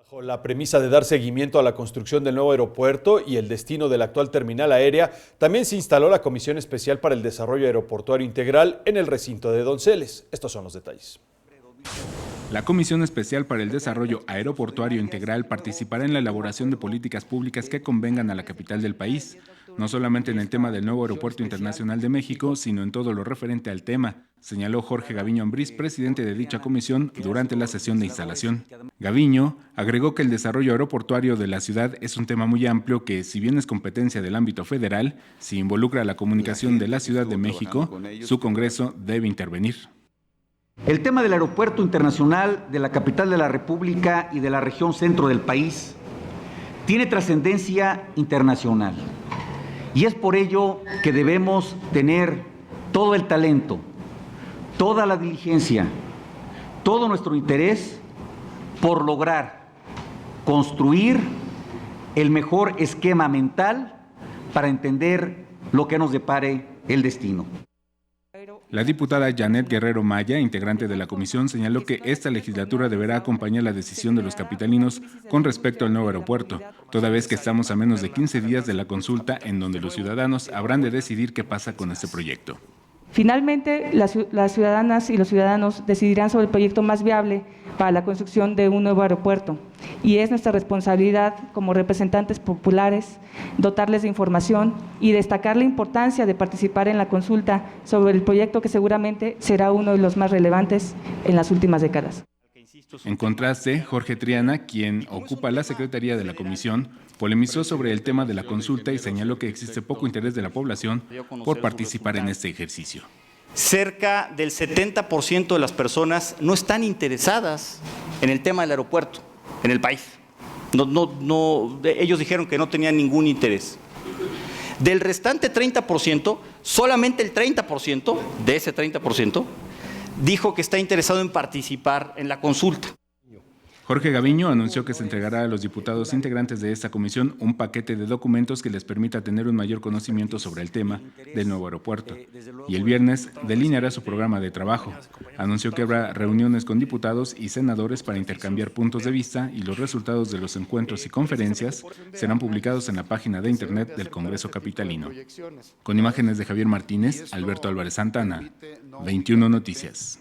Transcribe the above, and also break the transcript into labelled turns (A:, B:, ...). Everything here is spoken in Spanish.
A: Bajo la premisa de dar seguimiento a la construcción del nuevo aeropuerto y el destino de la actual terminal aérea, también se instaló la Comisión Especial para el Desarrollo Aeroportuario Integral en el recinto de Donceles. Estos son los detalles.
B: La Comisión Especial para el Desarrollo Aeroportuario Integral participará en la elaboración de políticas públicas que convengan a la capital del país, no solamente en el tema del nuevo Aeropuerto Internacional de México, sino en todo lo referente al tema, señaló Jorge Gaviño Ambriz, presidente de dicha comisión, durante la sesión de instalación. Gaviño agregó que el desarrollo aeroportuario de la ciudad es un tema muy amplio que, si bien es competencia del ámbito federal, si involucra a la comunicación de la Ciudad de México, su Congreso debe intervenir.
C: El tema del aeropuerto internacional de la capital de la República y de la región centro del país tiene trascendencia internacional y es por ello que debemos tener todo el talento, toda la diligencia, todo nuestro interés por lograr construir el mejor esquema mental para entender lo que nos depare el destino.
B: La diputada Janet Guerrero Maya, integrante de la comisión, señaló que esta legislatura deberá acompañar la decisión de los capitalinos con respecto al nuevo aeropuerto, toda vez que estamos a menos de 15 días de la consulta en donde los ciudadanos habrán de decidir qué pasa con este proyecto.
D: Finalmente, las ciudadanas y los ciudadanos decidirán sobre el proyecto más viable para la construcción de un nuevo aeropuerto y es nuestra responsabilidad como representantes populares dotarles de información y destacar la importancia de participar en la consulta sobre el proyecto que seguramente será uno de los más relevantes en las últimas décadas.
B: En contraste, Jorge Triana, quien ocupa la secretaría de la comisión, polemizó sobre el tema de la consulta y señaló que existe poco interés de la población por participar en este ejercicio.
E: Cerca del 70% de las personas no están interesadas en el tema del aeropuerto en el país. Ellos dijeron que no tenían ningún interés. Del restante 30%, solamente el 30% de ese 30% dijo que está interesado en participar en la consulta.
B: Jorge Gaviño anunció que se entregará a los diputados integrantes de esta comisión un paquete de documentos que les permita tener un mayor conocimiento sobre el tema del nuevo aeropuerto. Y el viernes delineará su programa de trabajo. Anunció que habrá reuniones con diputados y senadores para intercambiar puntos de vista y los resultados de los encuentros y conferencias serán publicados en la página de internet del Congreso Capitalino. Con imágenes de Javier Martínez, Alberto Álvarez Santana, 21 Noticias.